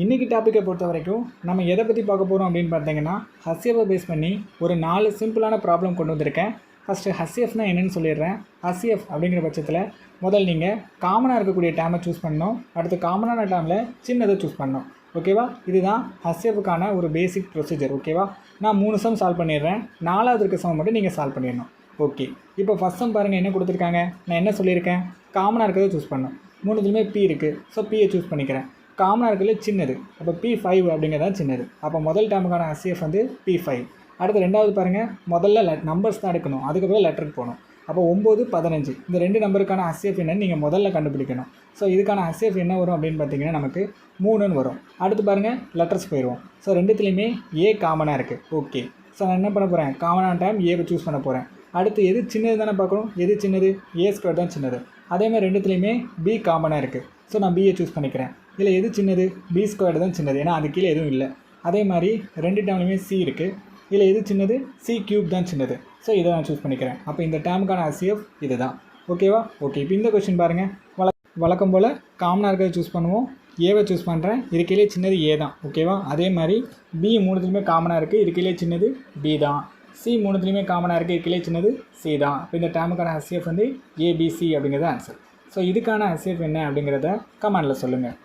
இன்றைக்கி டாப்பிக்கை பொறுத்த வரைக்கும் நம்ம எதை பற்றி பார்க்க போகிறோம் அப்படின்னு பார்த்தீங்கன்னா ஹஸ்எஃப்பை பேஸ் பண்ணி ஒரு 4 சிம்பிளான ப்ராப்ளம் கொண்டு வந்திருக்கேன். ஃபஸ்ட்டு ஹஸ்எஃப்னா என்னென்னு சொல்லிடுறேன். ஹஸ்எஃப் அப்படிங்கிற பட்சத்தில் முதல் நீங்கள் காமனாக இருக்கக்கூடிய டேமை சூஸ் பண்ணணும். அடுத்து காமனான டேமில் சின்னதை சூஸ் பண்ணணும். ஓகேவா? இதுதான் ஹஸ்எஃப்க்கான ஒரு பேசிக் ப்ரொசீஜர். ஓகேவா? நான் 3 சம் சால்வ் பண்ணிடுறேன். 4வது இருக்க சம் மட்டும் நீங்கள் சால்வ் பண்ணிடணும். ஓகே, இப்போ ஃபஸ்ட் சம் பாருங்கள் என்ன கொடுத்துருக்காங்க. நான் என்ன சொல்லியிருக்கேன், காமனாக இருக்கிறத சூஸ் பண்ணணும். 3த்துலையுமே பி இருக்குது, ஸோ பியை சூஸ் பண்ணிக்கிறேன். காமனாக இருக்கிறதுல சின்னது, அப்போ P5 அப்படிங்கிறதா சின்னது. அப்போ முதல் டேமுக்கான ஹஸ்எஃப் வந்து P5. அடுத்து ரெண்டாவது பாருங்கள், முதல்ல நம்பர்ஸ் தான் எடுக்கணும், அதுக்கப்புறம் லெட்டருக்கு போகணும். அப்போ 9, 15 இந்த 2 நம்பருக்கான ஹஸ்எஃப் என்னன்னு நீங்கள் முதல்ல கண்டுபிடிக்கணும். ஸோ இதுக்கான ஹஸ்எஃப் என்ன வரும் அப்படின்னு பார்த்தீங்கன்னா நமக்கு 3ன்னு வரும். அடுத்து பாருங்கள் லெட்டர்ஸ் போயிடுவோம். ஸோ ரெண்டுத்துலேயுமே ஏ காமனாக இருக்குது. ஓகே, ஸோ நான் என்ன பண்ண போகிறேன், காமனான டைம் ஏவை சூஸ் பண்ண போகிறேன். அடுத்து எது சின்னது தானே பார்க்கணும், எது சின்னது, A² தான் சின்னது. அதேமாதிரி ரெண்டுத்துலேயுமே பி காமனாக இருக்குது. ஸோ நான் பியை சூஸ் பண்ணிக்கிறேன். இதில் எது சின்னது, B² தான் சின்னது, ஏன்னா அது கீழே எதுவும் இல்லை. அதே மாதிரி 2 டேம்லையுமே சி இருக்குது. இதில் எது சின்னது, C³ தான் சின்னது. ஸோ இதை நான் சூஸ் பண்ணிக்கிறேன். அப்போ இந்த டேமுக்கான ஹஸ்எஃப் இது தான். ஓகேவா? ஓகே, இப்போ இந்த கொஸ்டின் பாருங்கள். வழக்கம் போல் காமனாக இருக்கிறத சூஸ் பண்ணுவோம். ஏவை சூஸ் பண்ணுறேன். இருக்கையிலே சின்னது ஏ தான். ஓகேவா? அதே மாதிரி பி 3த்துலையுமே காமனாக இருக்குது. இருக்கையிலே சின்னது பி தான். சி 3த்துலையுமே காமனாக இருக்குது. இருக்கையிலே சின்னது சி தான். இப்போ இந்த டேமுக்கான ஹஸ்எஃப் வந்து ABC அப்படிங்கிறது ஆன்சர். ஸோ இதுக்கான ஹஸ்எஃப் என்ன அப்படிங்கிறத கமெண்டில் சொல்லுங்கள்.